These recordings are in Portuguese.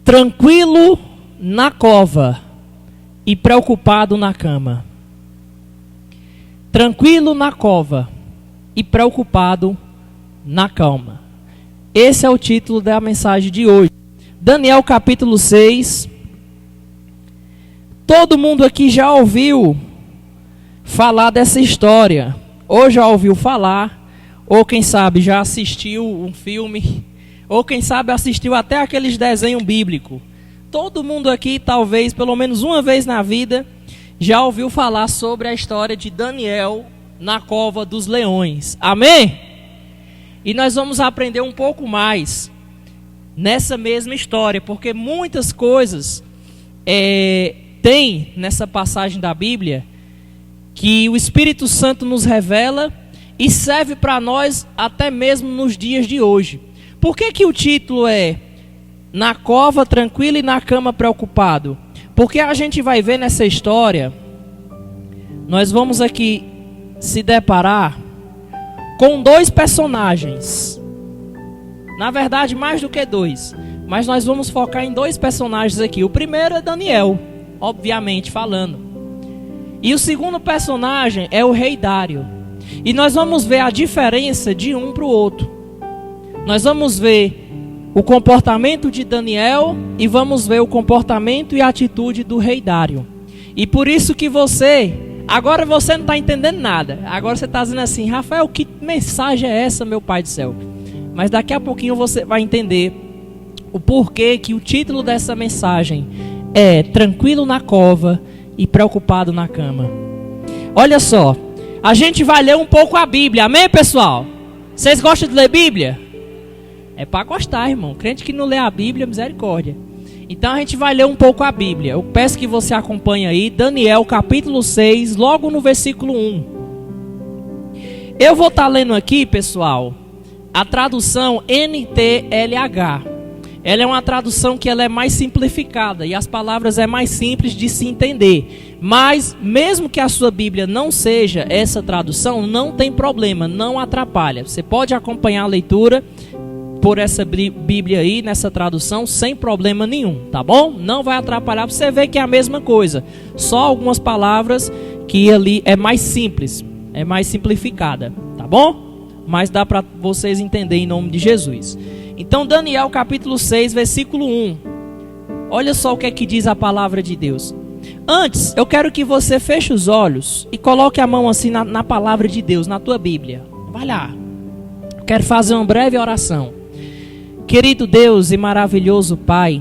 Tranquilo na cova e preocupado na cama. Tranquilo na cova e preocupado na cama. Esse é o título da mensagem de hoje. Daniel capítulo 6. Todo mundo aqui já ouviu falar dessa história. Ou já ouviu falar, ou quem sabe já assistiu um filme, ou quem sabe assistiu até aqueles desenhos bíblicos. Todo mundo aqui, talvez, pelo menos uma vez na vida, já ouviu falar sobre a história de Daniel na cova dos leões. Amém? E nós vamos aprender um pouco mais nessa mesma história, porque muitas coisas tem nessa passagem da Bíblia que o Espírito Santo nos revela e serve para nós até mesmo nos dias de hoje. Por que o título é Na Cova Tranquilo e na Cama Preocupado? Porque a gente vai ver nessa história, nós vamos aqui se deparar com dois personagens. Na verdade, mais do que dois. Mas nós vamos focar em dois personagens aqui. O primeiro é Daniel, obviamente falando. E o segundo personagem é o rei Dário. E nós vamos ver a diferença de um para o outro. Nós vamos ver o comportamento de Daniel e vamos ver o comportamento e a atitude do rei Dário. E por isso que agora você não está entendendo nada. Agora você está dizendo assim: Rafael, que mensagem é essa, meu pai do céu? Mas daqui a pouquinho você vai entender o porquê que o título dessa mensagem é Tranquilo na Cova e Preocupado na Cama. Olha só, a gente vai ler um pouco a Bíblia, amém, pessoal? Vocês gostam de ler Bíblia? É para gostar, irmão. Crente que não lê a Bíblia, misericórdia. Então a gente vai ler um pouco a Bíblia. Eu peço que você acompanhe aí, Daniel capítulo 6, logo no versículo 1. Eu vou estar lendo aqui, pessoal, a tradução NTLH. Ela é uma tradução que ela é mais simplificada e as palavras é mais simples de se entender. Mas mesmo que a sua Bíblia não seja essa tradução, não tem problema, não atrapalha. Você pode acompanhar a leitura por essa Bíblia aí, nessa tradução, sem problema nenhum, tá bom? Não vai atrapalhar, você vê que é a mesma coisa. Só algumas palavras que ali é mais simples, é mais simplificada, tá bom? Mas dá para vocês entenderem em nome de Jesus. Então Daniel capítulo 6, versículo 1. Olha só o que é que diz a palavra de Deus. Antes, eu quero que você feche os olhos e coloque a mão assim na palavra de Deus, na tua Bíblia. Vai lá. Eu quero fazer uma breve oração. Querido Deus e maravilhoso Pai,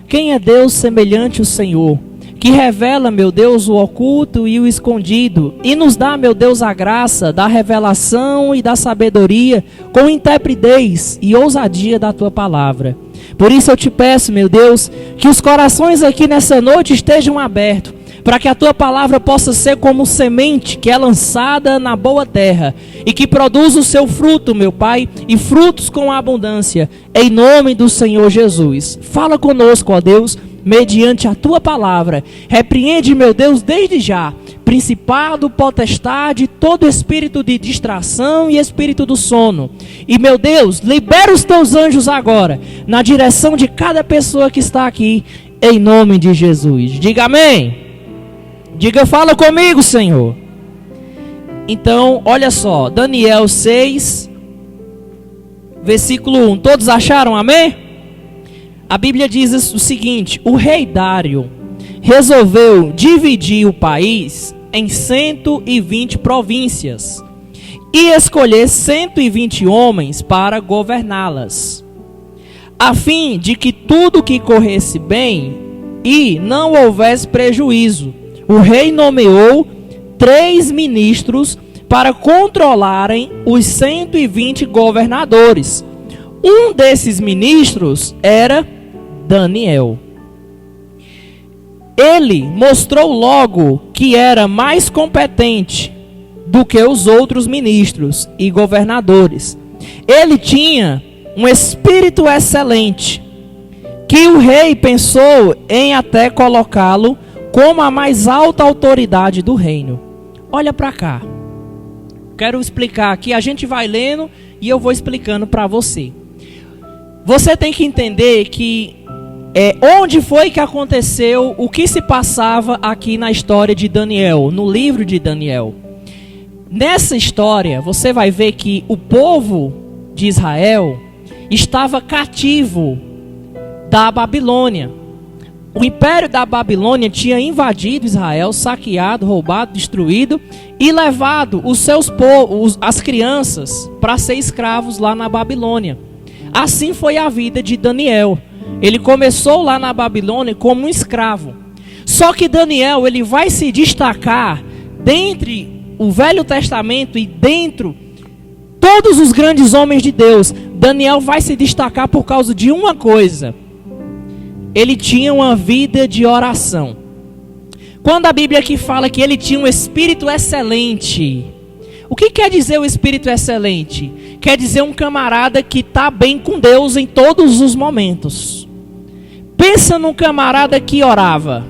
quem é Deus semelhante ao Senhor, que revela, meu Deus, o oculto e o escondido, e nos dá, meu Deus, a graça da revelação e da sabedoria, com intrepidez e ousadia da Tua palavra. Por isso eu te peço, meu Deus, que os corações aqui nessa noite estejam abertos, para que a Tua palavra possa ser como semente que é lançada na boa terra e que produz o seu fruto, meu Pai, e frutos com abundância, em nome do Senhor Jesus. Fala conosco, ó Deus, mediante a Tua palavra. Repreende, meu Deus, desde já, principado, potestade, todo espírito de distração e espírito do sono. E, meu Deus, libera os Teus anjos agora, na direção de cada pessoa que está aqui, em nome de Jesus. Diga amém. Diga, fala comigo, Senhor. Então, olha só, Daniel 6, versículo 1. Todos acharam, amém? A Bíblia diz o seguinte: o rei Dário resolveu dividir o país em 120 províncias e escolher 120 homens para governá-las, a fim de que tudo que corresse bem e não houvesse prejuízo. O rei nomeou 3 ministros para controlarem os 120 governadores. Um desses ministros era Daniel. Ele mostrou logo que era mais competente do que os outros ministros e governadores. Ele tinha um espírito excelente, que o rei pensou em até colocá-lo como a mais alta autoridade do reino. Olha para cá. Quero explicar aqui, a gente vai lendo e eu vou explicando para você. Você tem que entender que onde foi que aconteceu, o que se passava aqui na história de Daniel, no livro de Daniel. Nessa história, você vai ver que o povo de Israel estava cativo da Babilônia. O império da Babilônia tinha invadido Israel, saqueado, roubado, destruído e levado os seus povos, as crianças, para ser escravos lá na Babilônia. Assim foi a vida de Daniel. Ele começou lá na Babilônia como um escravo. Só que Daniel, ele vai se destacar dentre o Velho Testamento e dentro todos os grandes homens de Deus. Daniel vai se destacar por causa de uma coisa: ele tinha uma vida de oração. Quando a Bíblia aqui fala que ele tinha um espírito excelente, o que quer dizer o espírito excelente? Quer dizer um camarada que está bem com Deus em todos os momentos. Pensa num camarada que orava,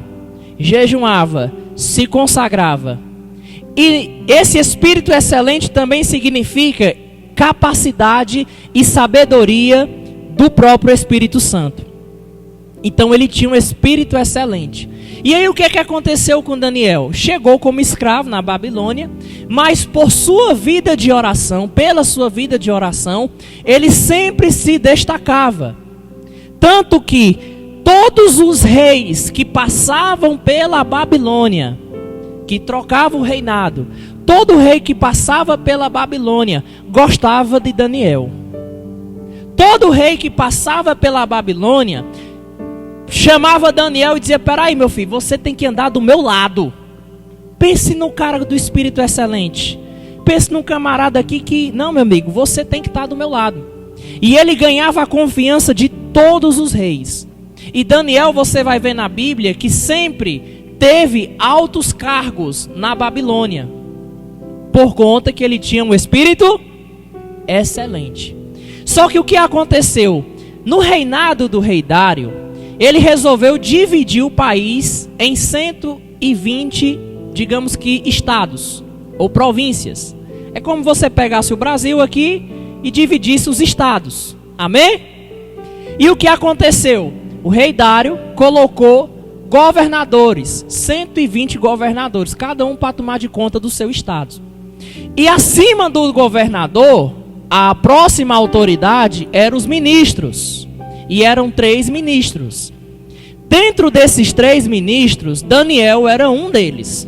jejuava, se consagrava. E esse espírito excelente também significa capacidade e sabedoria do próprio Espírito Santo. Então ele tinha um espírito excelente. E aí o que aconteceu com Daniel? Chegou como escravo na Babilônia, mas por sua vida de oração, pela sua vida de oração, ele sempre se destacava. Tanto que todos os reis que passavam pela Babilônia, que trocavam o reinado, todo rei que passava pela Babilônia gostava de Daniel. Todo rei que passava pela Babilônia chamava Daniel e dizia: peraí, meu filho, você tem que andar do meu lado. Pense no cara do espírito excelente. Pense num camarada aqui que, não, meu amigo, você tem que estar do meu lado. E ele ganhava a confiança de todos os reis. E Daniel, você vai ver na Bíblia que sempre teve altos cargos na Babilônia, por conta que ele tinha um espírito excelente. Só que o que aconteceu? No reinado do rei Dário, ele resolveu dividir o país em 120, digamos que, estados ou províncias. É como você pegasse o Brasil aqui e dividisse os estados. Amém? E o que aconteceu? O rei Dário colocou governadores, 120 governadores, cada um para tomar de conta do seu estado. E acima do governador, a próxima autoridade eram os ministros. E eram 3 ministros. Dentro desses 3 ministros, Daniel era um deles.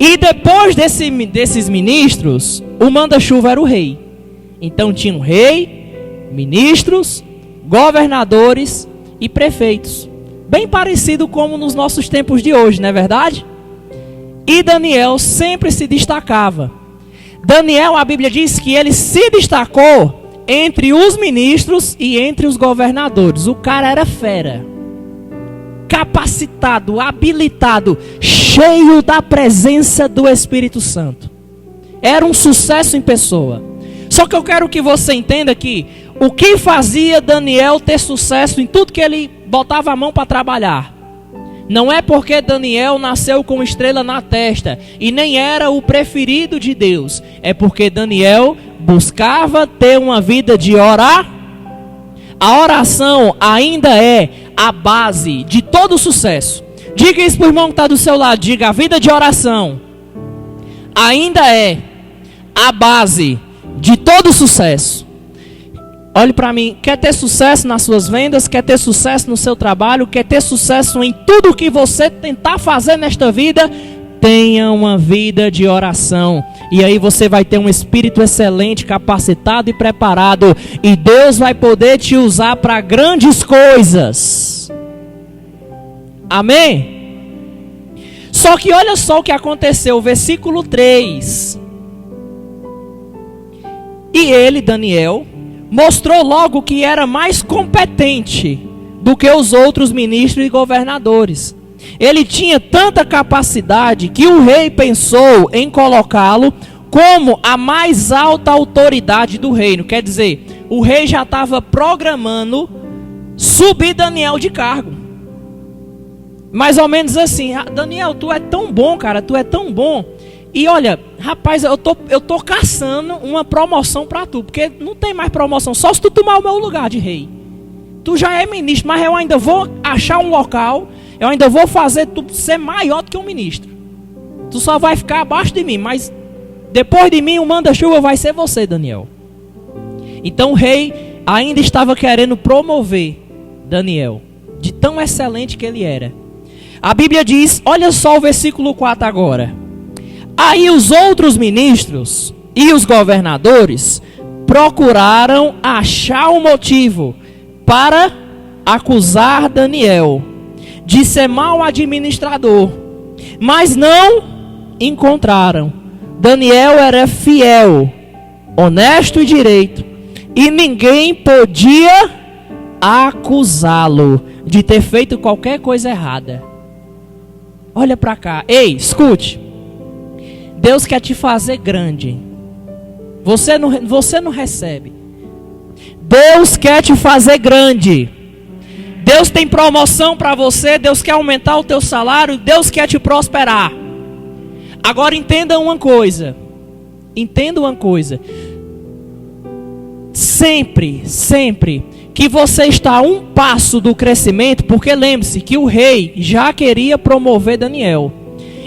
E depois desses ministros, o manda-chuva era o rei. Então tinha um rei, ministros, governadores e prefeitos. Bem parecido como nos nossos tempos de hoje, não é verdade? E Daniel sempre se destacava. Daniel, a Bíblia diz que ele se destacou entre os ministros e entre os governadores. O cara era fera, capacitado, habilitado, cheio da presença do Espírito Santo. Era um sucesso em pessoa. Só que eu quero que você entenda que o que fazia Daniel ter sucesso em tudo que ele botava a mão para trabalhar, não é porque Daniel nasceu com estrela na testa e nem era o preferido de Deus. É porque Daniel buscava ter uma vida de orar. A oração ainda é a base de todo sucesso. Diga isso para o irmão que está do seu lado. Diga: a vida de oração ainda é a base de todo sucesso. Olhe para mim, quer ter sucesso nas suas vendas, quer ter sucesso no seu trabalho, quer ter sucesso em tudo que você tentar fazer nesta vida, tenha uma vida de oração. E aí você vai ter um espírito excelente, capacitado e preparado. E Deus vai poder te usar para grandes coisas. Amém? Só que olha só o que aconteceu, versículo 3. E ele, Daniel, mostrou logo que era mais competente do que os outros ministros e governadores. Ele tinha tanta capacidade que o rei pensou em colocá-lo como a mais alta autoridade do reino. Quer dizer, o rei já estava programando subir Daniel de cargo. Mais ou menos assim: Daniel, tu é tão bom, cara, tu é tão bom. E olha, rapaz, eu tô caçando uma promoção para tu, porque não tem mais promoção, só se tu tomar o meu lugar de rei. Tu já é ministro, mas eu ainda vou achar um local, eu ainda vou fazer tu ser maior do que um ministro. Tu só vai ficar abaixo de mim, mas depois de mim o manda-chuva vai ser você, Daniel. Então o rei ainda estava querendo promover Daniel, de tão excelente que ele era. A Bíblia diz, olha só o versículo 4 agora. Aí os outros ministros e os governadores procuraram achar um motivo para acusar Daniel de ser mau administrador, mas não encontraram. Daniel era fiel, honesto e direito, e ninguém podia acusá-lo de ter feito qualquer coisa errada. Olha para cá, ei, escute. Deus quer te fazer grande. Você não recebe. Deus quer te fazer grande. Deus tem promoção para você. Deus quer aumentar o teu salário. Deus quer te prosperar. Agora entenda uma coisa. Entenda uma coisa. Sempre que você está a um passo do crescimento, porque lembre-se que o rei já queria promover Daniel.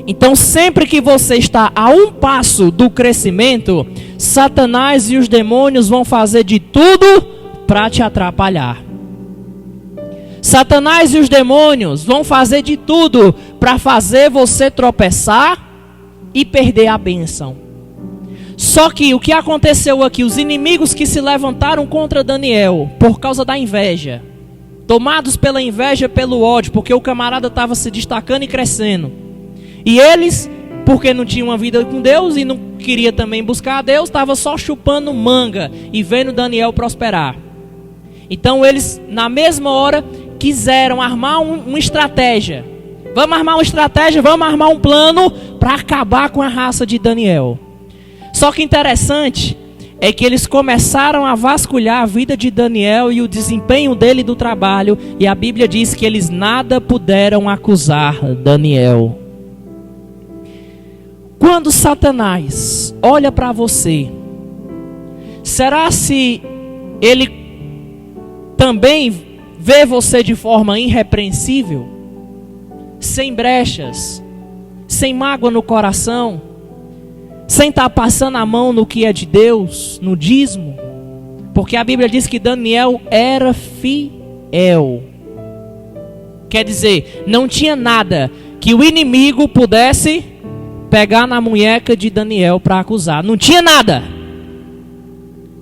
Então sempre que você está a um passo do crescimento, Satanás e os demônios vão fazer de tudo para te atrapalhar. Satanás e os demônios vão fazer de tudo para fazer você tropeçar e perder a bênção. Só que o que aconteceu aqui, os inimigos que se levantaram contra Daniel por causa da inveja, tomados pela inveja, pelo ódio, porque o camarada estava se destacando e crescendo. E eles, porque não tinham uma vida com Deus e não queria também buscar a Deus, estavam só chupando manga e vendo Daniel prosperar. Então eles, na mesma hora, quiseram armar uma estratégia. Vamos armar uma estratégia, vamos armar um plano para acabar com a raça de Daniel. Só que interessante é que eles começaram a vasculhar a vida de Daniel e o desempenho dele do trabalho. E a Bíblia diz que eles nada puderam acusar Daniel. Quando Satanás olha para você, será se ele também vê você de forma irrepreensível? Sem brechas, sem mágoa no coração, sem estar passando a mão no que é de Deus, no dízimo? Porque a Bíblia diz que Daniel era fiel. Quer dizer, não tinha nada que o inimigo pudesse pegar na munheca de Daniel para acusar. Não tinha nada.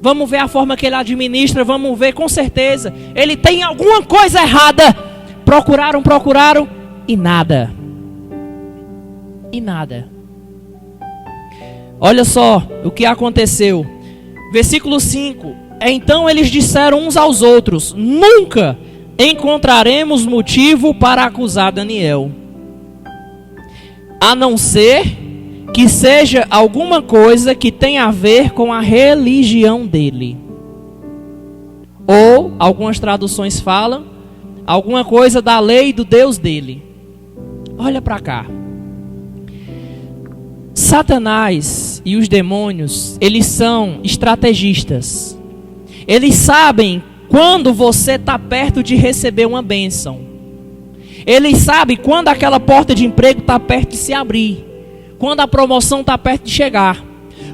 Vamos ver a forma que ele administra, vamos ver com certeza. Ele tem alguma coisa errada. Procuraram e nada. E nada. Olha só o que aconteceu. Versículo 5. Então eles disseram uns aos outros: nunca encontraremos motivo para acusar Daniel, a não ser que seja alguma coisa que tenha a ver com a religião dele. Ou, algumas traduções falam, alguma coisa da lei do Deus dele. Olha para cá. Satanás e os demônios, eles são estrategistas. Eles sabem quando você está perto de receber uma bênção. Eles sabem quando aquela porta de emprego está perto de se abrir. Quando a promoção está perto de chegar.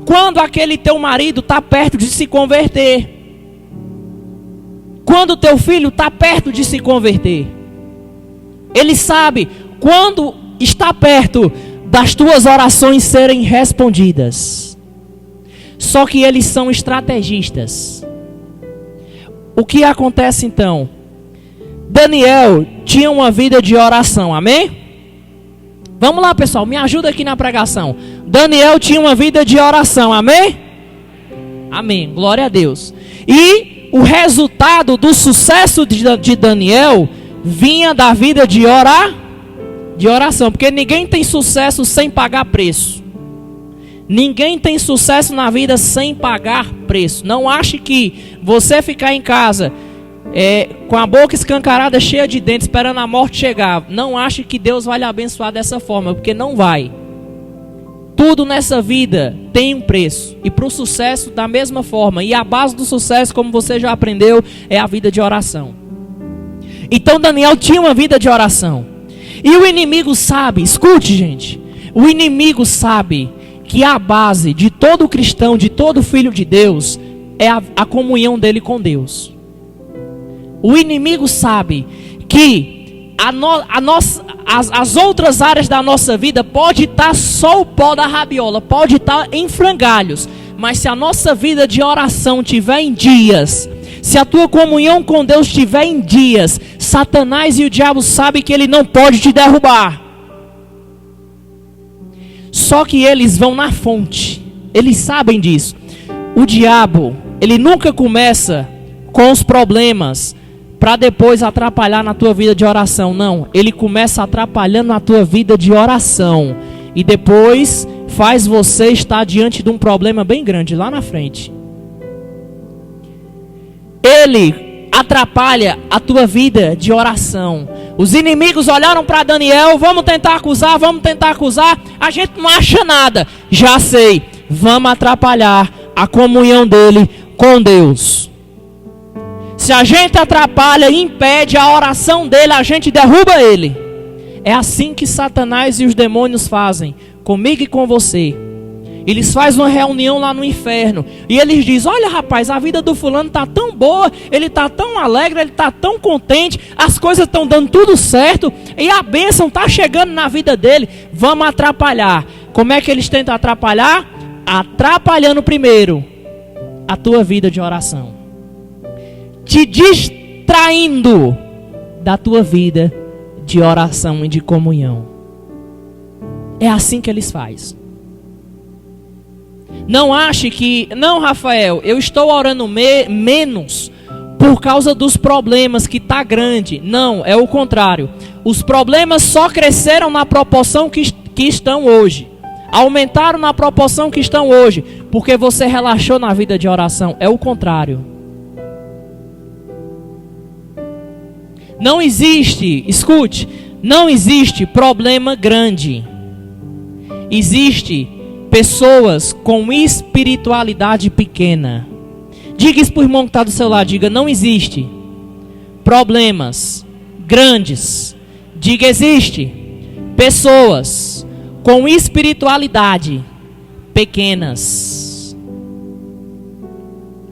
Quando aquele teu marido está perto de se converter. Quando o teu filho está perto de se converter. Ele sabe quando está perto das tuas orações serem respondidas. Só que eles são estrategistas. O que acontece então? Daniel tinha uma vida de oração, amém? Vamos lá, pessoal, me ajuda aqui na pregação. Daniel tinha uma vida de oração, amém? Amém, glória a Deus. E o resultado do sucesso de Daniel vinha da vida de oração, porque ninguém tem sucesso sem pagar preço. Ninguém tem sucesso na vida sem pagar preço. Não ache que você ficar em casa com a boca escancarada, cheia de dentes, esperando a morte chegar, não ache que Deus vai lhe abençoar dessa forma, porque não vai. Tudo nessa vida tem um preço, e para o sucesso da mesma forma. E a base do sucesso, como você já aprendeu, é a vida de oração. Então Daniel tinha uma vida de oração. E o inimigo sabe, escute gente, o inimigo sabe que a base de todo cristão, de todo filho de Deus, é a comunhão dele com Deus. O inimigo sabe que as outras áreas da nossa vida pode estar só o pó da rabiola, pode estar em frangalhos, mas se a nossa vida de oração tiver em dias, se a tua comunhão com Deus estiver em dias, Satanás e o diabo sabem que ele não pode te derrubar. Só que eles vão na fonte. Eles sabem disso. O diabo, ele nunca começa com os problemas para depois atrapalhar na tua vida de oração. Não, ele começa atrapalhando na tua vida de oração. E depois faz você estar diante de um problema bem grande lá na frente. Ele atrapalha a tua vida de oração. Os inimigos olharam para Daniel, vamos tentar acusar, a gente não acha nada. Já sei, vamos atrapalhar a comunhão dele com Deus. Se a gente atrapalha e impede a oração dele, a gente derruba ele. É assim que Satanás e os demônios fazem, comigo e com você. Eles fazem uma reunião lá no inferno e eles dizem, olha rapaz, a vida do fulano está tão boa, ele está tão alegre, ele está tão contente, as coisas estão dando tudo certo e a bênção está chegando na vida dele, vamos atrapalhar. Como é que eles tentam atrapalhar? Atrapalhando primeiro a tua vida de oração, te distraindo da tua vida de oração e de comunhão. É assim que eles fazem. Não ache que, não Rafael, eu estou orando menos por causa dos problemas que está grande. Não, é o contrário. Os problemas só cresceram na proporção que estão hoje. Aumentaram na proporção que estão hoje. Porque você relaxou na vida de oração. É o contrário. Não existe, escute, não existe problema grande. Existe pessoas com espiritualidade pequena. Diga isso para o irmão que está do seu lado. Diga, não existe problemas grandes. Diga, existe pessoas com espiritualidade pequenas.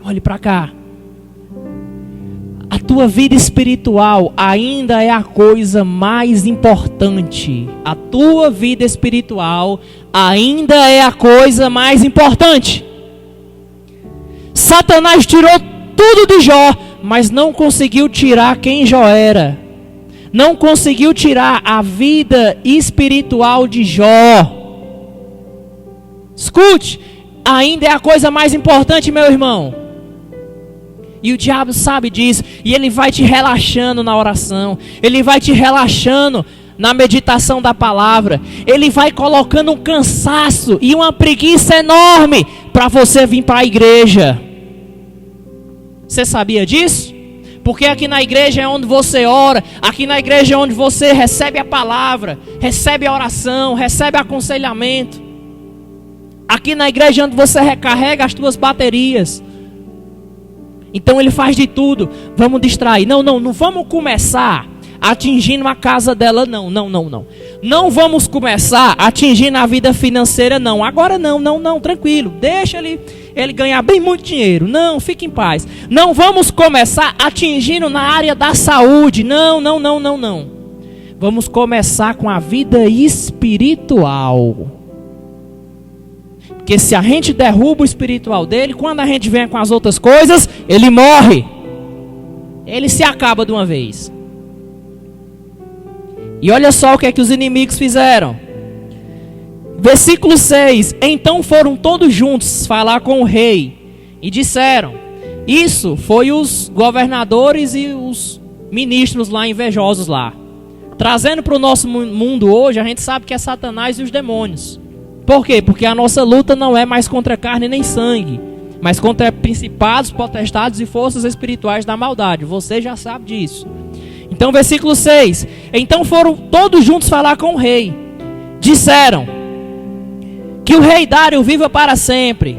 Olhe para cá. A tua vida espiritual ainda é a coisa mais importante. A tua vida espiritual ainda é a coisa mais importante. Satanás tirou tudo de Jó, mas não conseguiu tirar quem Jó era. Não conseguiu tirar a vida espiritual de Jó. Escute, ainda é a coisa mais importante, meu irmão. E o diabo sabe disso. E ele vai te relaxando na oração. Ele vai te relaxando na meditação da palavra. Ele vai colocando um cansaço e uma preguiça enorme para você vir para a igreja. Você sabia disso? Porque aqui na igreja é onde você ora. Aqui na igreja é onde você recebe a palavra, recebe a oração, recebe aconselhamento. Aqui na igreja é onde você recarrega as tuas baterias. Então ele faz de tudo. Vamos distrair. Não vamos começar atingindo a casa dela. Não. Não vamos começar atingindo a vida financeira, não. Agora não, tranquilo. Deixa ele ganhar bem muito dinheiro. Não, fique em paz. Não vamos começar atingindo na área da saúde. Não. Vamos começar com a vida espiritual. Porque se a gente derruba o espiritual dele, quando a gente vem com as outras coisas, ele morre. Ele se acaba de uma vez. E olha só o que é que os inimigos fizeram. Versículo 6. Então foram todos juntos falar com o rei e disseram. Isso foi os governadores e os ministros lá invejosos lá. Trazendo para o nosso mundo hoje, a gente sabe que é Satanás e os demônios. Por quê? Porque a nossa luta não é mais contra carne nem sangue, mas contra principados, potestades e forças espirituais da maldade. Você já sabe disso. Então versículo 6. Então foram todos juntos falar com o rei. Disseram que o rei Dário viva para sempre.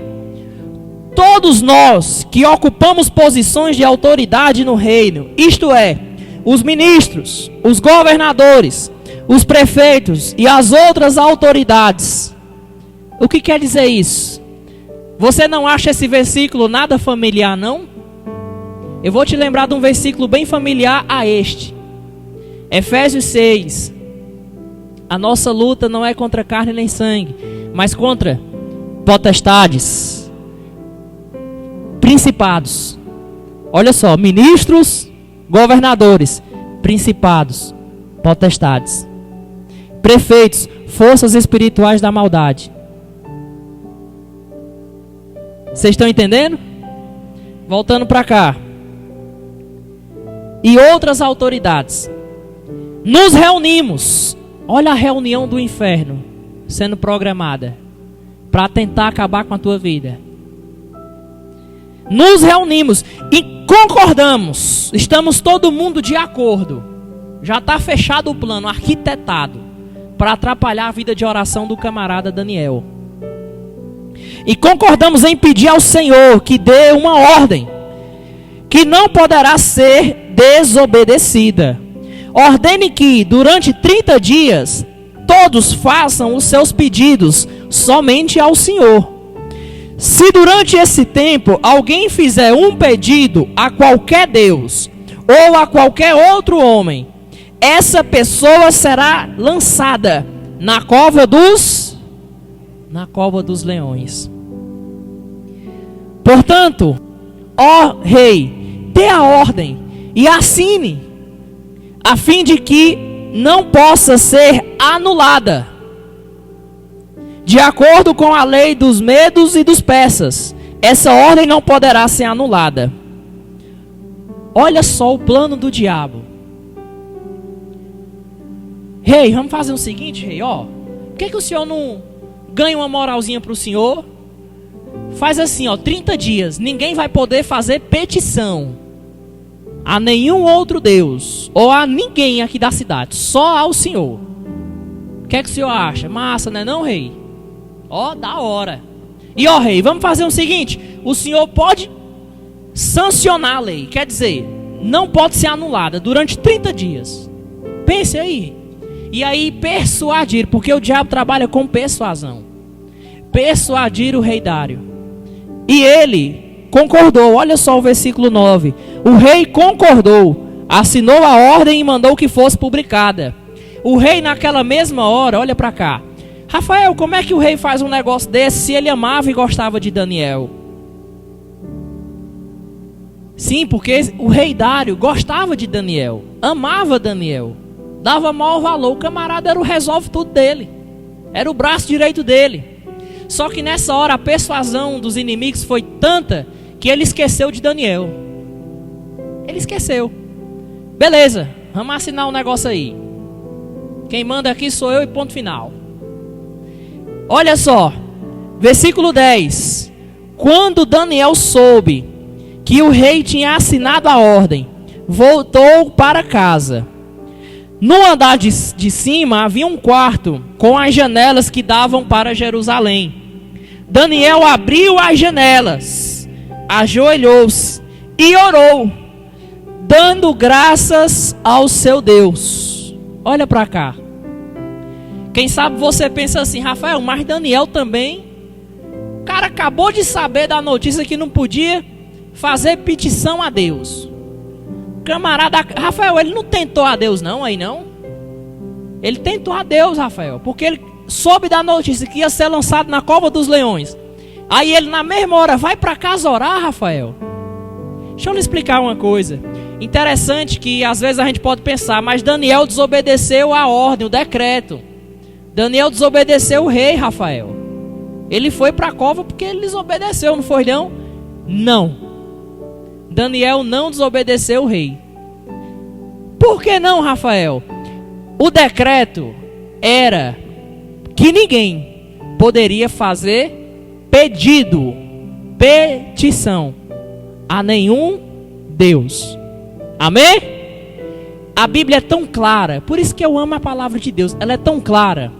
Todos nós que ocupamos posições de autoridade no reino, isto é, os ministros, os governadores, os prefeitos e as outras autoridades. O que quer dizer isso? Você não acha esse versículo nada familiar, não? Eu vou te lembrar de um versículo bem familiar a este. Efésios 6. A nossa luta não é contra carne nem sangue, mas contra potestades, principados. Olha só, ministros, governadores, principados, potestades, prefeitos, forças espirituais da maldade. Vocês estão entendendo? Voltando para cá. E outras autoridades. Nos reunimos. Olha a reunião do inferno sendo programada para tentar acabar com a tua vida. Nos reunimos e concordamos. Estamos todo mundo de acordo. Já está fechado o plano, arquitetado, para atrapalhar a vida de oração do camarada Daniel. E concordamos em pedir ao Senhor que dê uma ordem que não poderá ser desobedecida. Ordene que durante 30 dias todos façam os seus pedidos somente ao Senhor. Se durante esse tempo alguém fizer um pedido a qualquer Deus ou a qualquer outro homem, essa pessoa será lançada na cova dos leões. Portanto, ó rei, dê a ordem e assine, a fim de que não possa ser anulada, de acordo com a lei dos medos e dos persas. Essa ordem não poderá ser anulada. Olha só o plano do diabo. Rei, vamos fazer o seguinte, rei, ó. Por que o senhor não ganha uma moralzinha para o senhor? Faz assim, ó, 30 dias. Ninguém vai poder fazer petição a nenhum outro Deus ou a ninguém aqui da cidade, só ao Senhor. O que o senhor acha? Massa, né não, rei? Ó, da hora. E ó, rei, vamos fazer o seguinte: o senhor pode sancionar a lei, quer dizer, não pode ser anulada durante 30 dias. Pense aí. E aí persuadir, porque o diabo trabalha com persuasão. Persuadir o rei Dário. E ele concordou. Olha só o versículo 9. O rei concordou, assinou a ordem e mandou que fosse publicada. O rei naquela mesma hora, olha para cá. Rafael, como é que o rei faz um negócio desse se ele amava e gostava de Daniel? Sim, porque o rei Dário gostava de Daniel, amava Daniel, dava maior valor. O camarada era o resolve tudo dele, era o braço direito dele. Só que nessa hora a persuasão dos inimigos foi tanta que ele esqueceu de Daniel. Ele esqueceu. Beleza, vamos assinar um negócio aí. Quem manda aqui sou eu e ponto final. Olha só, versículo 10. Quando Daniel soube que o rei tinha assinado a ordem, voltou para casa. No andar de cima havia um quarto com as janelas que davam para Jerusalém. Daniel abriu as janelas, ajoelhou-se e orou, dando graças ao seu Deus. Olha para cá. Quem sabe você pensa assim: Rafael, mas Daniel também, o cara acabou de saber da notícia que não podia fazer petição a Deus. Camarada, Rafael, ele não tentou a Deus não, aí não. Ele tentou a Deus, Rafael, porque ele soube da notícia que ia ser lançado na cova dos leões. Aí ele na mesma hora vai para casa orar, Rafael. Deixa eu lhe explicar uma coisa. Interessante que às vezes a gente pode pensar, mas Daniel desobedeceu a ordem, o decreto. Daniel desobedeceu o rei, Rafael. Ele foi para a cova porque ele desobedeceu, não foi não? Não. Daniel não desobedeceu o rei. Por que não, Rafael? O decreto era que ninguém poderia fazer pedido, petição a nenhum Deus. Amém? A Bíblia é tão clara, por isso que eu amo a palavra de Deus. Ela é tão clara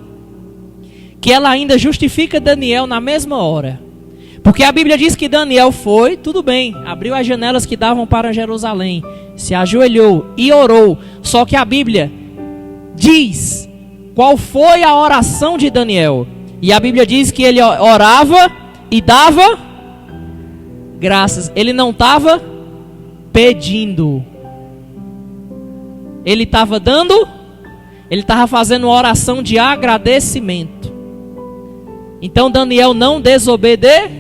que ela ainda justifica Daniel na mesma hora. Porque a Bíblia diz que Daniel foi, tudo bem, abriu as janelas que davam para Jerusalém, se ajoelhou e orou. Só que a Bíblia diz qual foi a oração de Daniel. E a Bíblia diz que ele orava e dava graças. Ele não estava pedindo. Ele estava dando, ele estava fazendo uma oração de agradecimento. Então Daniel não desobedeceu.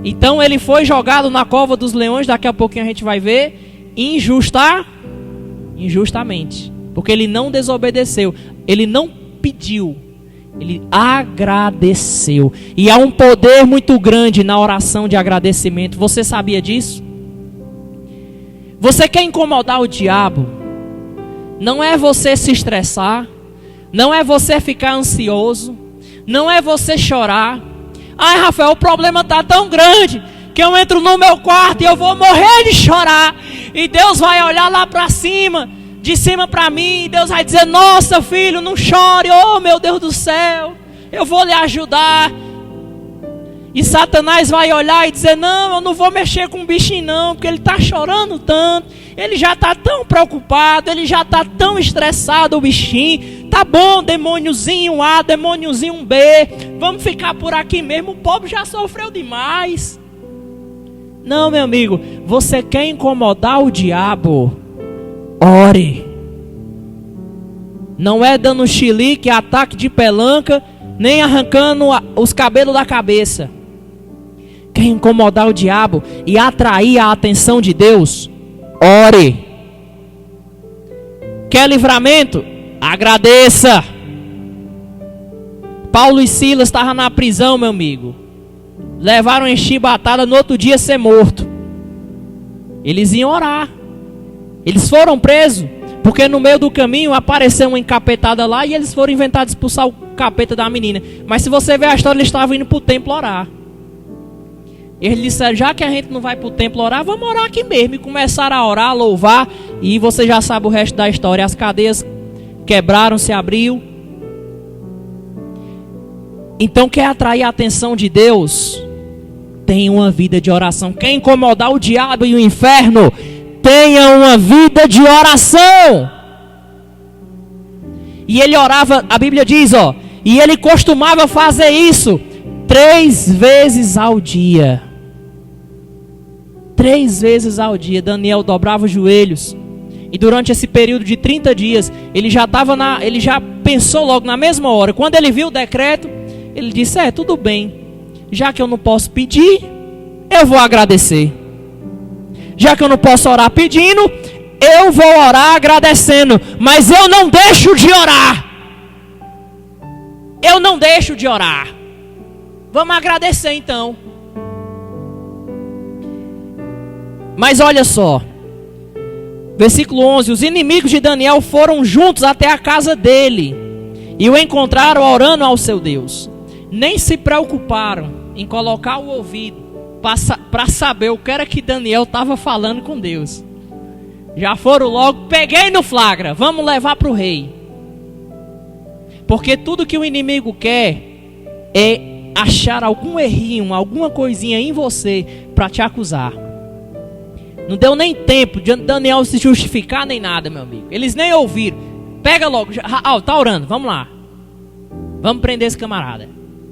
Então ele foi jogado na cova dos leões, daqui a pouquinho a gente vai ver, injustamente. Porque ele não desobedeceu, ele não pediu, ele agradeceu. E há um poder muito grande na oração de agradecimento. Você sabia disso? Você quer incomodar o diabo? Não é você se estressar, não é você ficar ansioso, não é você chorar. Ai, Rafael, o problema está tão grande que eu entro no meu quarto e eu vou morrer de chorar. E Deus vai olhar lá para cima, de cima para mim, e Deus vai dizer: nossa, filho, não chore, oh meu Deus do céu, eu vou lhe ajudar. E Satanás vai olhar e dizer: não, eu não vou mexer com o bichinho não, porque ele está chorando tanto, ele já está tão preocupado, ele já está tão estressado, o bichinho. Tá bom, demôniozinho A, demôniozinho B, vamos ficar por aqui mesmo, o pobre já sofreu demais. Não, meu amigo, você quer incomodar o diabo? Ore. Não é dando chilique, ataque de pelanca, nem arrancando os cabelos da cabeça. Quer incomodar o diabo e atrair a atenção de Deus? Ore. Quer livramento? Agradeça. Paulo e Silas estavam na prisão, meu amigo. Levaram em chibatada, no outro dia ser morto. Eles iam orar. Eles foram presos, porque no meio do caminho apareceu uma encapetada lá e eles foram inventar de expulsar o capeta da menina. Mas se você ver a história, eles estavam indo para o templo orar. Eles disseram: já que a gente não vai para o templo orar, vamos orar aqui mesmo. E começaram a orar, a louvar. E você já sabe o resto da história. As cadeias quebraram, se abriu. Então, quer atrair a atenção de Deus? Tenha uma vida de oração. Quer incomodar o diabo e o inferno? Tenha uma vida de oração. E ele orava, a Bíblia diz, e ele costumava fazer isso 3 vezes ao dia. 3 vezes ao dia. Daniel dobrava os joelhos. E durante esse período de 30 dias, ele já pensou logo na mesma hora. Quando ele viu o decreto, ele disse: tudo bem. Já que eu não posso pedir, eu vou agradecer. Já que eu não posso orar pedindo, eu vou orar agradecendo. Mas eu não deixo de orar. Eu não deixo de orar. Vamos agradecer então. Mas olha só. Versículo 11. Os inimigos de Daniel foram juntos até a casa dele e o encontraram orando ao seu Deus. Nem se preocuparam em colocar o ouvido para saber o que era que Daniel estava falando com Deus. Já foram logo: peguei no flagra, vamos levar para o rei. Porque tudo que o inimigo quer é achar algum errinho, alguma coisinha em você para te acusar. Não deu nem tempo de Daniel se justificar nem nada, meu amigo. Eles nem ouviram. Pega logo. Tá orando, vamos lá. Vamos prender esse camarada.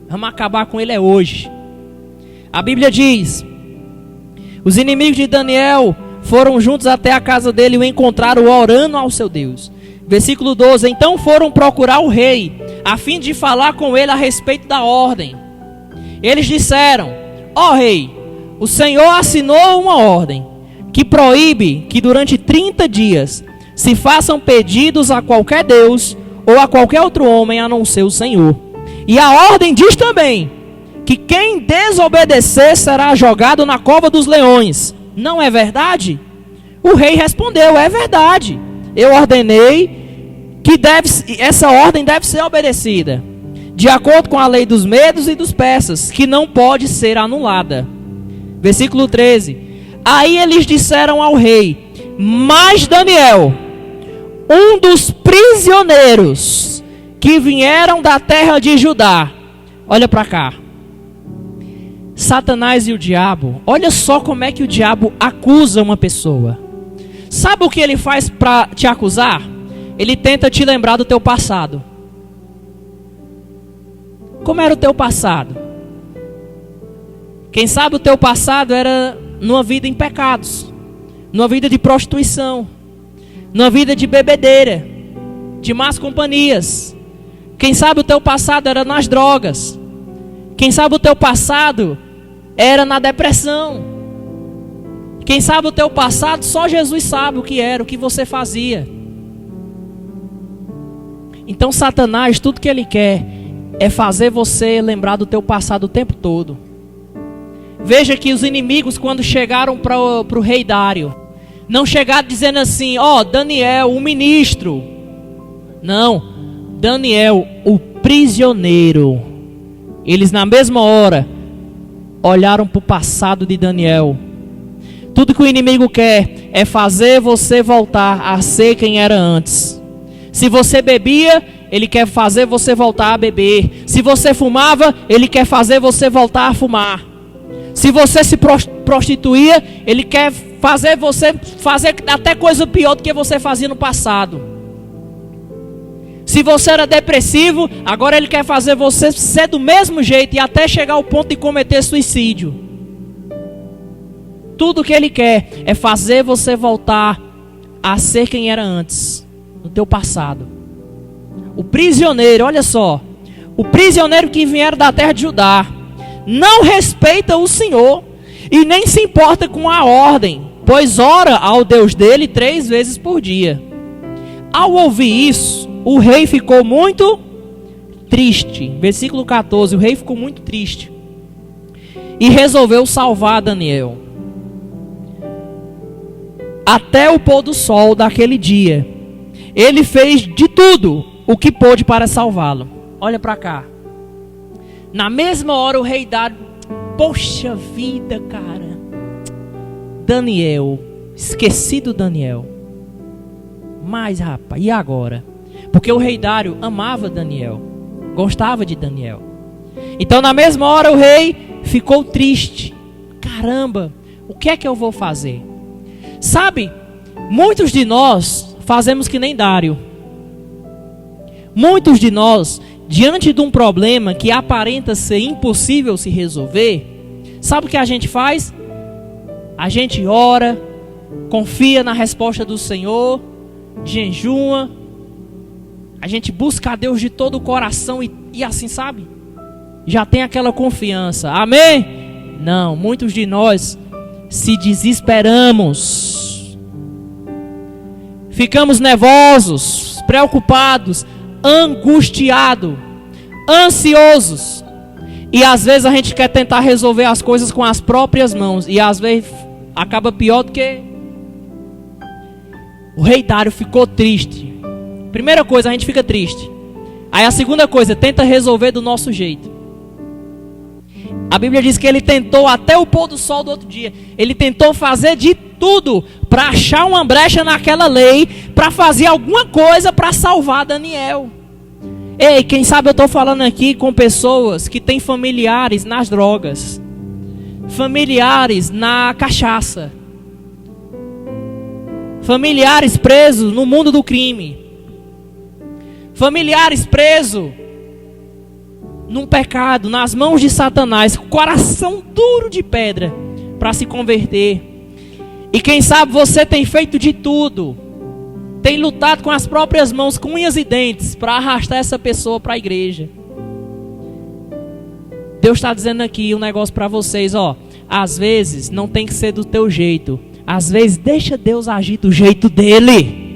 Vamos acabar com ele hoje. A Bíblia diz: os inimigos de Daniel foram juntos até a casa dele e o encontraram orando ao seu Deus. Versículo 12. Então foram procurar o rei, a fim de falar com ele a respeito da ordem. Eles disseram: ó rei, o Senhor assinou uma ordem que proíbe que durante 30 dias se façam pedidos a qualquer Deus ou a qualquer outro homem a não ser o Senhor. E a ordem diz também que quem desobedecer será jogado na cova dos leões. Não é verdade? O rei respondeu: é verdade. Eu ordenei que essa ordem deve ser obedecida, de acordo com a lei dos medos e dos persas, que não pode ser anulada. Versículo 13. Aí eles disseram ao rei: mas Daniel, um dos prisioneiros que vieram da terra de Judá, olha para cá, Satanás e o diabo, olha só como é que o diabo acusa uma pessoa. Sabe o que ele faz para te acusar? Ele tenta te lembrar do teu passado. Como era o teu passado? Quem sabe o teu passado era numa vida em pecados, numa vida de prostituição, numa vida de bebedeira, de más companhias. Quem sabe o teu passado era nas drogas. Quem sabe o teu passado era na depressão. Quem sabe o teu passado, só Jesus sabe o que era, o que você fazia. Então Satanás, tudo que ele quer é fazer você lembrar do teu passado o tempo todo. Veja que os inimigos, quando chegaram para o rei Dário, não chegaram dizendo assim: ó, Daniel, o ministro. Não, Daniel, o prisioneiro. Eles na mesma hora olharam para o passado de Daniel. Tudo que o inimigo quer é fazer você voltar a ser quem era antes. Se você bebia, ele quer fazer você voltar a beber. Se você fumava, ele quer fazer você voltar a fumar. Se você se prostituía, ele quer fazer você fazer até coisa pior do que você fazia no passado. Se você era depressivo, agora ele quer fazer você ser do mesmo jeito e até chegar ao ponto de cometer suicídio. Tudo que ele quer é fazer você voltar a ser quem era antes, no teu passado. O prisioneiro, olha só, o prisioneiro que vier da terra de Judá, não respeita o Senhor e nem se importa com a ordem, pois ora ao Deus dele 3 vezes por dia. Ao ouvir isso, o rei ficou muito triste. Versículo 14, o rei ficou muito triste e resolveu salvar Daniel. Até o pôr do sol daquele dia, ele fez de tudo o que pôde para salvá-lo. Olha para cá. Na mesma hora o rei Dário, poxa vida, cara, Daniel, esqueci do Daniel. Mas rapaz, e agora? Porque o rei Dário amava Daniel, gostava de Daniel. Então na mesma hora o rei ficou triste. Caramba, o que é que eu vou fazer? Sabe, muitos de nós fazemos que nem Dário. Muitos de nós, diante de um problema que aparenta ser impossível se resolver, sabe o que a gente faz? A gente ora, confia na resposta do Senhor, jejua, a gente busca a Deus de todo o coração e assim, sabe? Já tem aquela confiança. Amém? Não, muitos de nós se desesperamos. Ficamos nervosos, preocupados, angustiados, ansiosos. E às vezes a gente quer tentar resolver as coisas com as próprias mãos. E às vezes acaba pior do que... O rei Dário ficou triste. Primeira coisa, a gente fica triste. Aí a segunda coisa, tenta resolver do nosso jeito. A Bíblia diz que ele tentou até o pôr do sol do outro dia. Ele tentou fazer de tudo para achar uma brecha naquela lei, para fazer alguma coisa para salvar Daniel. Ei, quem sabe eu estou falando aqui com pessoas que têm familiares nas drogas, familiares na cachaça, familiares presos no mundo do crime, familiares presos num pecado, nas mãos de Satanás, coração duro de pedra para se converter. E quem sabe você tem feito de tudo, tem lutado com as próprias mãos, com unhas e dentes, para arrastar essa pessoa para a igreja. Deus está dizendo aqui um negócio para vocês, ó. Às vezes não tem que ser do teu jeito, às vezes deixa Deus agir do jeito dele.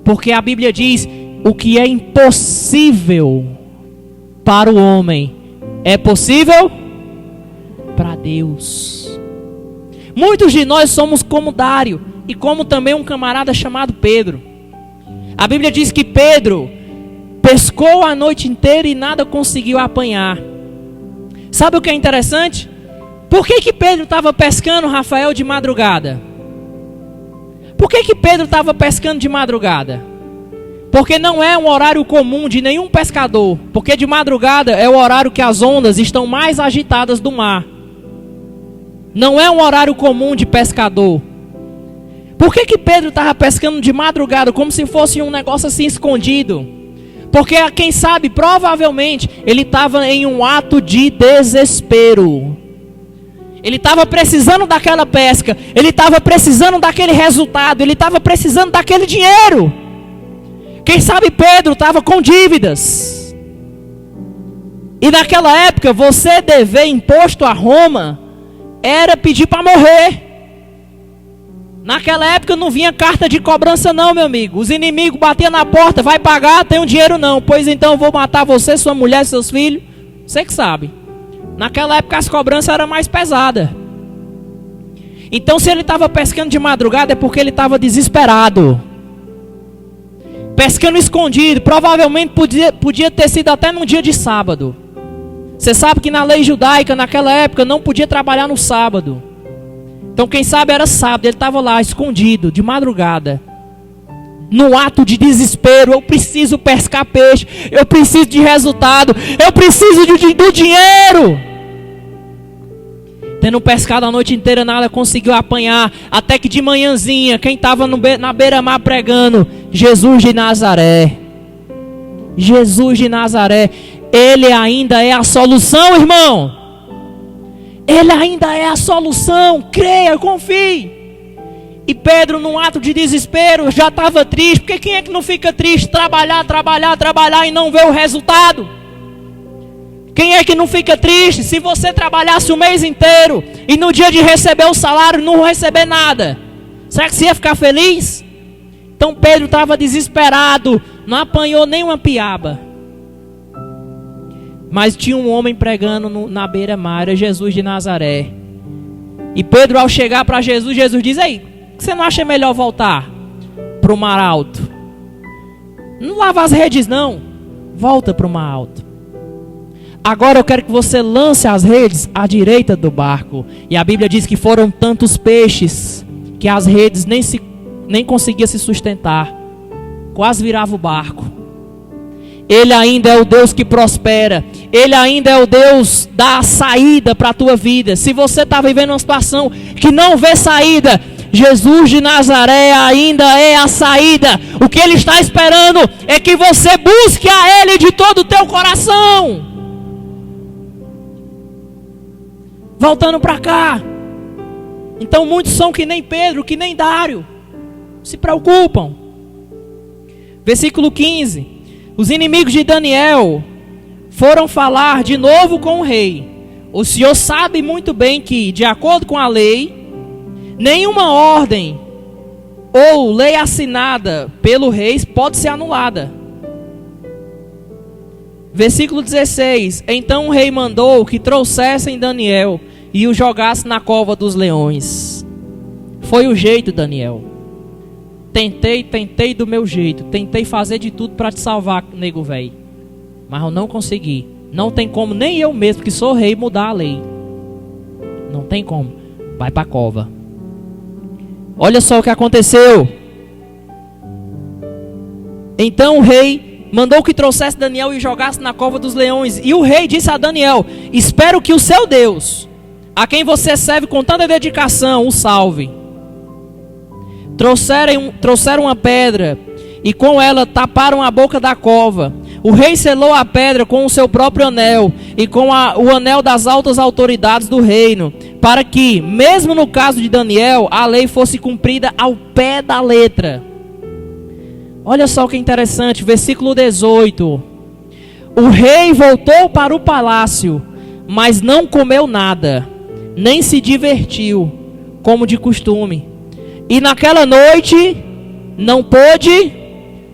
Porque a Bíblia diz: o que é impossível para o homem é possível para Deus. Muitos de nós somos como Dário e como também um camarada chamado Pedro. A Bíblia diz que Pedro pescou a noite inteira e nada conseguiu apanhar. Sabe o que é interessante? Por que Pedro estava pescando, Rafael, de madrugada? Por que Pedro estava pescando de madrugada? Porque não é um horário comum de nenhum pescador. Porque de madrugada é o horário que as ondas estão mais agitadas do mar. Não é um horário comum de pescador. Por que Pedro estava pescando de madrugada, como se fosse um negócio assim escondido? Porque, quem sabe, provavelmente, ele estava em um ato de desespero. Ele estava precisando daquela pesca. Ele estava precisando daquele resultado. Ele estava precisando daquele dinheiro. Quem sabe Pedro estava com dívidas. E naquela época, você dever imposto a Roma era pedir para morrer. Naquela época não vinha carta de cobrança não, meu amigo. Os inimigos batiam na porta, vai pagar, tem um dinheiro não. Pois então eu vou matar você, sua mulher, seus filhos. Você que sabe. Naquela época as cobranças eram mais pesadas. Então se ele estava pescando de madrugada é porque ele estava desesperado. Pescando escondido, provavelmente podia ter sido até num dia de sábado. Você sabe que na lei judaica, naquela época, não podia trabalhar no sábado. Então quem sabe era sábado, ele estava lá escondido, de madrugada. No ato de desespero, eu preciso pescar peixe, eu preciso de resultado, eu preciso do dinheiro. Tendo pescado a noite inteira, nada conseguiu apanhar. Até que de manhãzinha, quem estava na beira-mar pregando? Jesus de Nazaré. Jesus de Nazaré. Ele ainda é a solução, irmão. Ele ainda é a solução. Creia, confie. E Pedro, num ato de desespero, já estava triste. Porque quem é que não fica triste? Trabalhar e não ver o resultado. Quem é que não fica triste se você trabalhasse o mês inteiro e no dia de receber o salário não receber nada? Será que você ia ficar feliz? Então Pedro estava desesperado, não apanhou nem uma piaba. Mas tinha um homem pregando na beira-mar, era Jesus de Nazaré. E Pedro, ao chegar para Jesus, Jesus diz: ei, você não acha melhor voltar para o mar alto? Não lava as redes não, volta para o mar alto. Agora eu quero que você lance as redes à direita do barco. E a Bíblia diz que foram tantos peixes que as redes nem conseguiam se sustentar. Quase virava o barco. Ele ainda é o Deus que prospera. Ele ainda é o Deus da saída para a tua vida. Se você está vivendo uma situação que não vê saída, Jesus de Nazaré ainda é a saída. O que Ele está esperando é que você busque a Ele de todo o teu coração. Voltando para cá. Então muitos são que nem Pedro, que nem Dário. Se preocupam. Versículo 15. Os inimigos de Daniel foram falar de novo com o rei. O Senhor sabe muito bem que, de acordo com a lei, nenhuma ordem ou lei assinada pelo rei pode ser anulada. Versículo 16. Então o rei mandou que trouxessem Daniel e o jogassem na cova dos leões. Foi o jeito, Daniel. Tentei do meu jeito. Tentei fazer de tudo para te salvar, nego velho. Mas eu não consegui. Não tem como, nem eu mesmo, que sou rei, mudar a lei. Não tem como. Vai para a cova. Olha só o que aconteceu. Então o rei mandou que trouxesse Daniel e jogasse na cova dos leões. E o rei disse a Daniel: espero que o seu Deus, a quem você serve com tanta dedicação, o salve. Trouxeram uma pedra e com ela taparam a boca da cova. O rei selou a pedra com o seu próprio anel e com o anel das altas autoridades do reino, para que, mesmo no caso de Daniel, a lei fosse cumprida ao pé da letra. Olha só que interessante, versículo 18. O rei voltou para o palácio, mas não comeu nada, nem se divertiu, como de costume. E naquela noite não pôde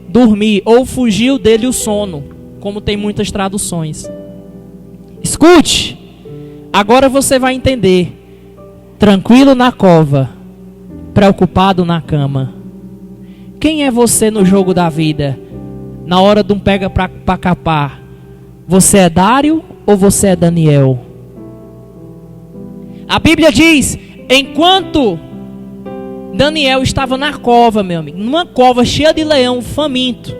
dormir, ou fugiu dele o sono, como tem muitas traduções. Escute, agora você vai entender. Tranquilo na cova, preocupado na cama. Quem é você no jogo da vida? Na hora de um pega pra capar, você é Dário ou você é Daniel? A Bíblia diz, enquanto Daniel estava na cova, meu amigo, numa cova cheia de leão faminto,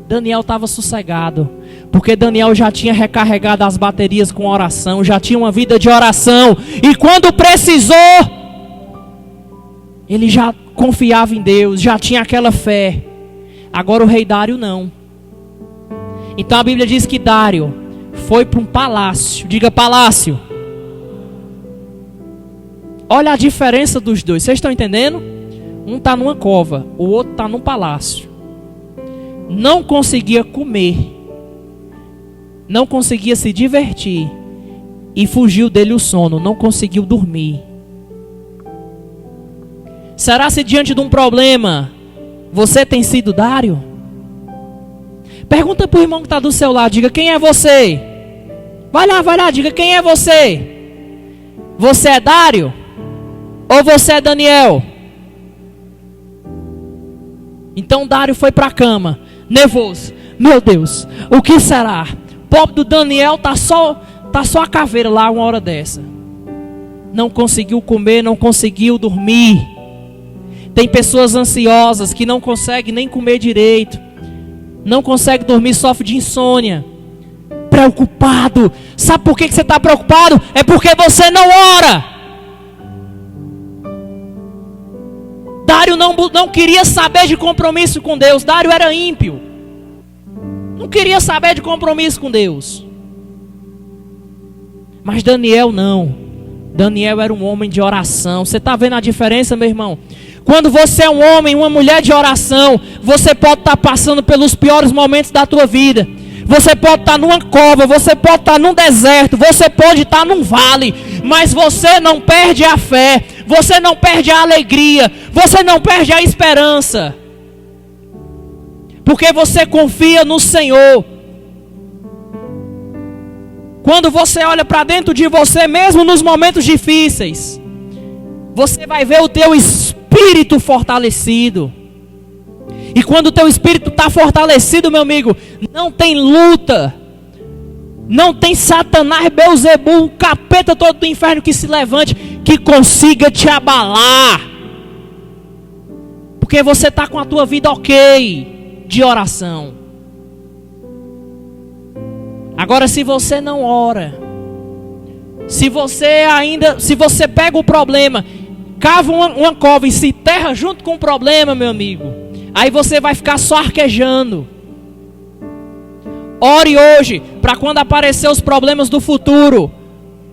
Daniel estava sossegado, porque Daniel já tinha recarregado as baterias com oração, já tinha uma vida de oração, e quando precisou, ele já confiava em Deus, já tinha aquela fé. Agora o rei Dário não. Então a Bíblia diz que Dário foi para um palácio. Diga palácio. Olha a diferença dos dois. Vocês estão entendendo? Um está numa cova, o outro está num palácio. Não conseguia comer, não conseguia se divertir, e fugiu dele o sono, não conseguiu dormir. Será se diante de um problema você tem sido Dário? Pergunta para o irmão que está do seu lado, diga: quem é você? Vai lá, diga: quem é você? Você é Dário? Ou você é Daniel? Então Dário foi para a cama, nervoso. Meu Deus, o que será? Pobre do Daniel tá só a caveira lá uma hora dessa. Não conseguiu comer, não conseguiu dormir. Tem pessoas ansiosas que não conseguem nem comer direito, não conseguem dormir, sofre de insônia. Preocupado. Sabe por que você está preocupado? É porque você não ora. Dário não queria saber de compromisso com Deus. Dário era ímpio, não queria saber de compromisso com Deus. Mas Daniel não. Daniel era um homem de oração. Você está vendo a diferença, meu irmão? Quando você é um homem, uma mulher de oração, você pode estar passando pelos piores momentos da tua vida. Você pode estar numa cova, você pode estar num deserto, você pode estar num vale, mas você não perde a fé, você não perde a alegria, você não perde a esperança, porque você confia no Senhor. Quando você olha para dentro de você, mesmo nos momentos difíceis, você vai ver o teu espírito fortalecido. E quando o teu espírito está fortalecido, meu amigo, não tem luta, não tem Satanás, Beelzebul, o capeta todo do inferno que se levante, que consiga te abalar. Porque você está com a tua vida ok, de oração. Agora, se você não ora, se você pega o problema, cava uma cova e se enterra junto com o problema, meu amigo, aí você vai ficar só arquejando. Ore hoje, para quando aparecer os problemas do futuro,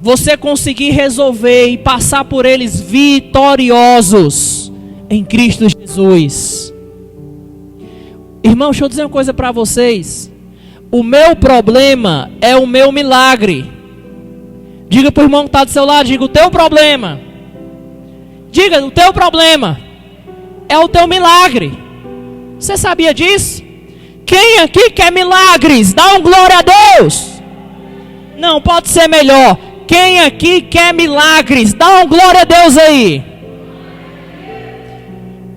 você conseguir resolver e passar por eles vitoriosos em Cristo Jesus. Irmão, deixa eu dizer uma coisa para vocês. O meu problema é o meu milagre. Diga para o irmão que está do seu lado, diga: o teu problema. Diga: o teu problema é o teu milagre. Você sabia disso? Quem aqui quer milagres? Dá um glória a Deus. Não, pode ser melhor. Quem aqui quer milagres? Dá um glória a Deus aí.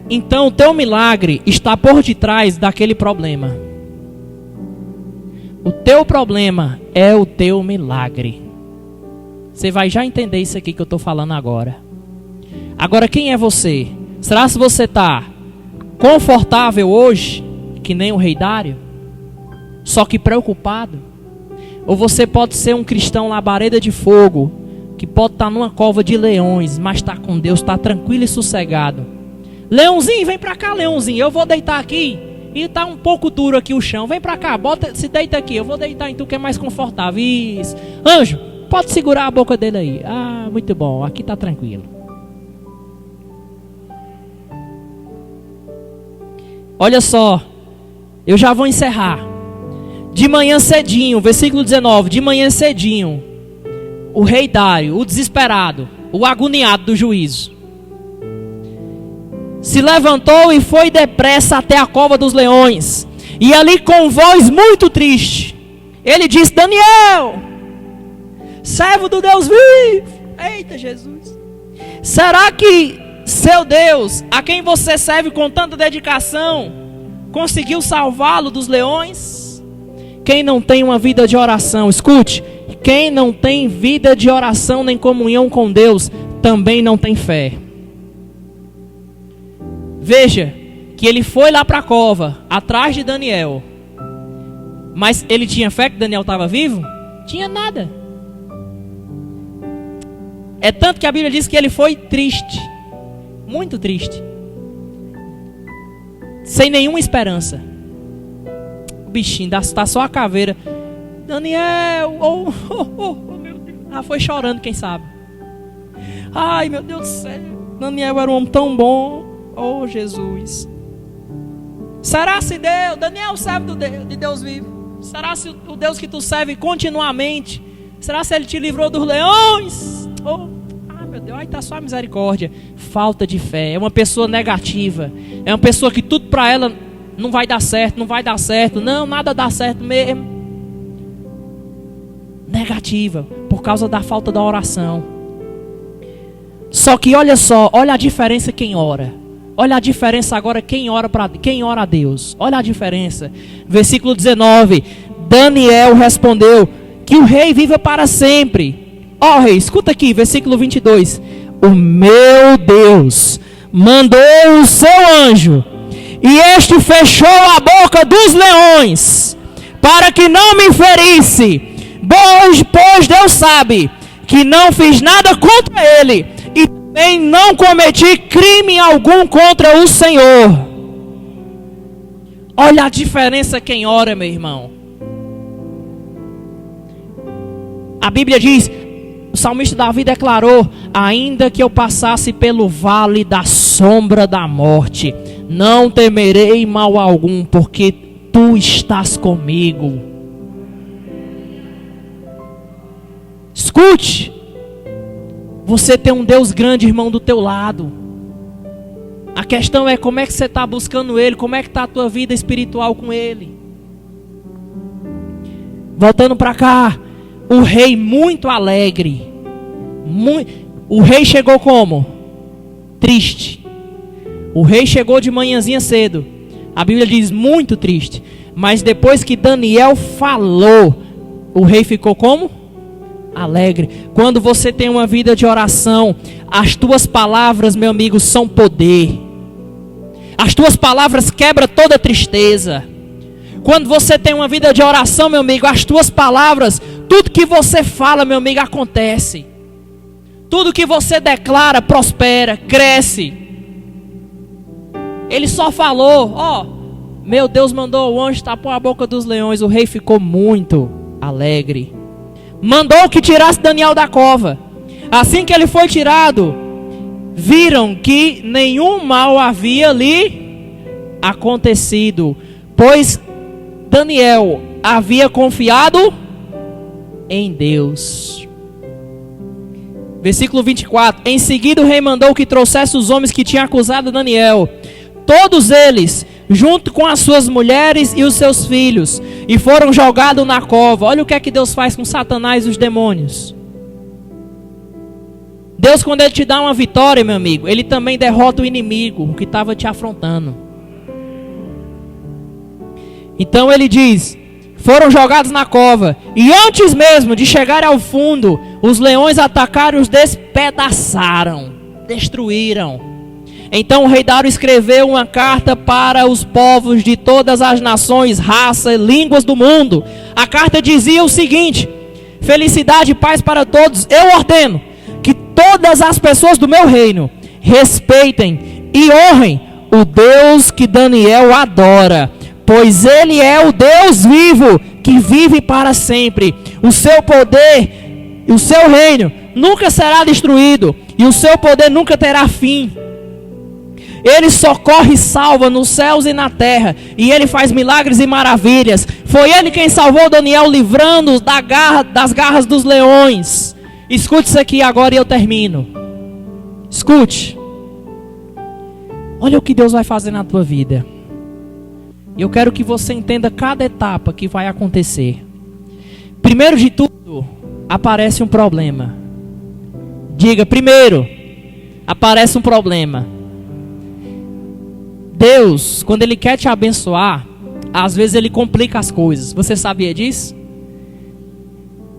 Então o teu milagre está por detrás daquele problema. O teu problema é o teu milagre. Você vai já entender isso aqui que eu estou falando agora. Agora, quem é você? Será que você está confortável hoje, que nem o rei Dário, só que preocupado? Ou você pode ser um cristão labareda de fogo, que pode estar numa cova de leões, mas está com Deus, está tranquilo e sossegado. Leãozinho, vem para cá, Leãozinho, eu vou deitar aqui. E está um pouco duro aqui o chão, vem para cá, se deita aqui, eu vou deitar em tu que é mais confortável. Isso. Anjo, pode segurar a boca dele aí. Ah, muito bom, aqui está tranquilo. Olha só, eu já vou encerrar. De manhã cedinho, versículo 19, de manhã cedinho, o rei Dário, o desesperado, o agoniado do juízo, se levantou e foi depressa até a cova dos leões. E ali com voz muito triste, ele disse: Daniel, servo do Deus vivo. Eita Jesus. Será que seu Deus, a quem você serve com tanta dedicação, conseguiu salvá-lo dos leões? Quem não tem uma vida de oração, escute, quem não tem vida de oração nem comunhão com Deus, também não tem fé. Veja que ele foi lá para a cova, atrás de Daniel. Mas ele tinha fé que Daniel estava vivo? Tinha nada. É tanto que a Bíblia diz que ele foi triste. Muito triste. Sem nenhuma esperança. O bichinho, tá só a caveira. Daniel, meu Deus. Ah, foi chorando, quem sabe. Ai, meu Deus do céu. Daniel era um homem tão bom. Oh, Jesus. Será se Deus, Daniel serve de Deus vivo? Será se o Deus que tu serve continuamente, será se ele te livrou dos leões? Oh, meu Deus, aí está só a misericórdia. Falta de fé, é uma pessoa negativa. É uma pessoa que tudo para ela não vai dar certo, não vai dar certo. Não, nada dá certo mesmo. Negativa, por causa da falta da oração. Só que olha só, olha a diferença quem ora. Olha a diferença agora quem ora a Deus. Olha a diferença. Versículo 19. Daniel respondeu: que o rei viva para sempre. Ó rei, escuta aqui, versículo 22. O meu Deus mandou o seu anjo, e este fechou a boca dos leões, para que não me ferisse. Pois Deus sabe que não fiz nada contra ele, e também não cometi crime algum contra o Senhor. Olha a diferença quem ora, meu irmão. A Bíblia diz, o salmista Davi declarou: ainda que eu passasse pelo vale da sombra da morte, não temerei mal algum, porque tu estás comigo. Escute, você tem um Deus grande, irmão, do teu lado. A questão é como é que você está buscando Ele, como é que está a tua vida espiritual com Ele. Voltando para cá, o rei muito alegre. O rei chegou como? Triste. O rei chegou de manhãzinha cedo. A Bíblia diz muito triste. Mas depois que Daniel falou, o rei ficou como? Alegre. Quando você tem uma vida de oração, as tuas palavras, meu amigo, são poder. As tuas palavras quebram toda tristeza. Quando você tem uma vida de oração, meu amigo, as tuas palavras, tudo que você fala, meu amigo, acontece. Tudo que você declara, prospera, cresce. Ele só falou, ó, meu Deus mandou o anjo tapar a boca dos leões. O rei ficou muito alegre. Mandou que tirasse Daniel da cova. Assim que ele foi tirado, viram que nenhum mal havia lhe acontecido, pois Daniel havia confiado em Deus. Versículo 24. Em seguida o rei mandou que trouxesse os homens que tinham acusado Daniel, todos eles, junto com as suas mulheres e os seus filhos, e foram jogados na cova. Olha o que é que Deus faz com Satanás e os demônios. Deus, quando Ele te dá uma vitória, meu amigo, Ele também derrota o inimigo que estava te afrontando. Então Ele diz, foram jogados na cova, e antes mesmo de chegar ao fundo, os leões atacaram e os despedaçaram, destruíram. Então o rei Dário escreveu uma carta para os povos de todas as nações, raças, línguas do mundo. A carta dizia o seguinte: felicidade e paz para todos. Eu ordeno que todas as pessoas do meu reino respeitem e honrem o Deus que Daniel adora, pois ele é o Deus vivo que vive para sempre. O seu poder e o seu reino nunca será destruído, e o seu poder nunca terá fim. Ele socorre e salva nos céus e na terra, e Ele faz milagres e maravilhas. Foi Ele quem salvou Daniel, livrando-os das garras dos leões. Escute isso aqui agora e eu termino. Escute. Olha o que Deus vai fazer na tua vida. Eu quero que você entenda cada etapa que vai acontecer. Primeiro de tudo, aparece um problema. Diga, primeiro, aparece um problema. Deus, quando Ele quer te abençoar, às vezes Ele complica as coisas. Você sabia disso?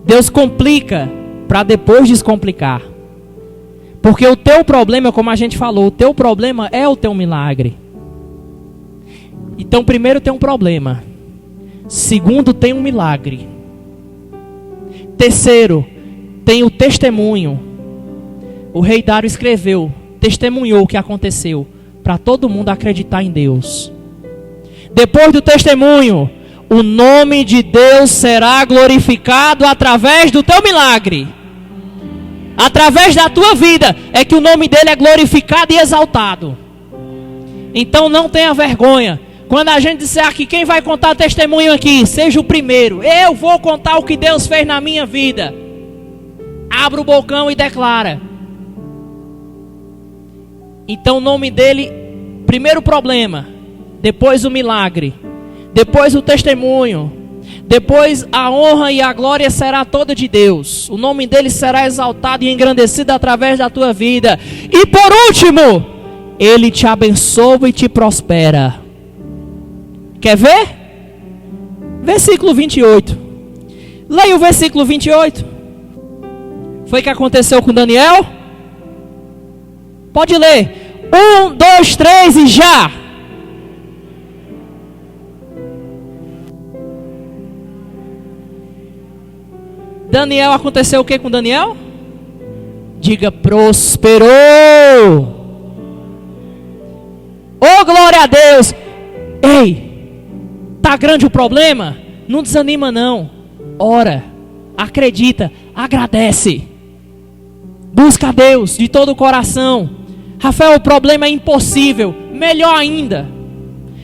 Deus complica para depois descomplicar. Porque o teu problema, como a gente falou, o teu problema é o teu milagre. Então primeiro tem um problema. Segundo, tem um milagre. Terceiro, tem o testemunho. O rei Dário escreveu, testemunhou o que aconteceu, para todo mundo acreditar em Deus. Depois do testemunho, o nome de Deus será glorificado através do teu milagre. Através da tua vida é que o nome dele é glorificado e exaltado. Então não tenha vergonha. Quando a gente disser aqui, quem vai contar testemunho aqui, seja o primeiro. Eu vou contar o que Deus fez na minha vida. Abra o bocão e declara. Então o nome dele, primeiro problema, depois o milagre, depois o testemunho, depois a honra e a glória será toda de Deus. O nome dele será exaltado e engrandecido através da tua vida. E por último, ele te abençoa e te prospera. Quer ver? Versículo 28. Leia o versículo 28. Foi o que aconteceu com Daniel? Pode ler. 1, 2, 3 e já. Daniel, aconteceu o que com Daniel? Diga, prosperou. Oh, glória a Deus. Ei, tá grande o problema? Não desanima não. Ora, acredita, agradece. Busca a Deus de todo o coração. Rafael, o problema é impossível. Melhor ainda,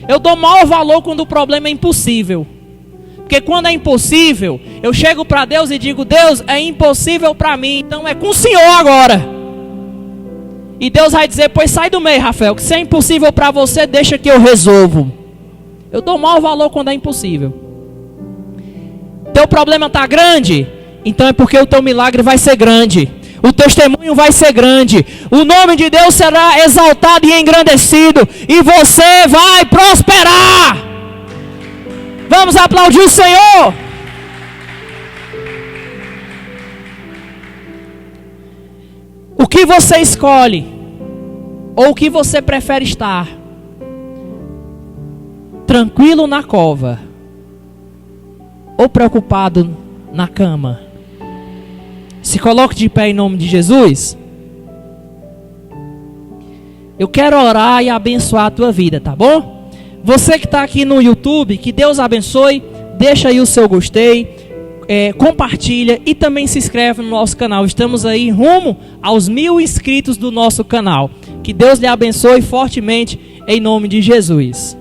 eu dou maior valor quando o problema é impossível. Porque quando é impossível, eu chego para Deus e digo, Deus, é impossível para mim, então é com o Senhor agora. E Deus vai dizer, pois sai do meio, Rafael, que se é impossível para você, deixa que eu resolvo. Eu dou maior valor quando é impossível. Teu problema está grande, então é porque o teu milagre vai ser grande. O testemunho vai ser grande. O nome de Deus será exaltado e engrandecido. E você vai prosperar. Vamos aplaudir o Senhor. O que você escolhe? Ou o que você prefere estar? Tranquilo na cova? Ou preocupado na cama? Se coloque de pé em nome de Jesus. Eu quero orar e abençoar a tua vida, tá bom? Você que está aqui no YouTube, que Deus abençoe. Deixa aí o seu gostei, compartilha e também se inscreve no nosso canal. Estamos aí rumo aos 1000 inscritos do nosso canal. Que Deus lhe abençoe fortemente em nome de Jesus.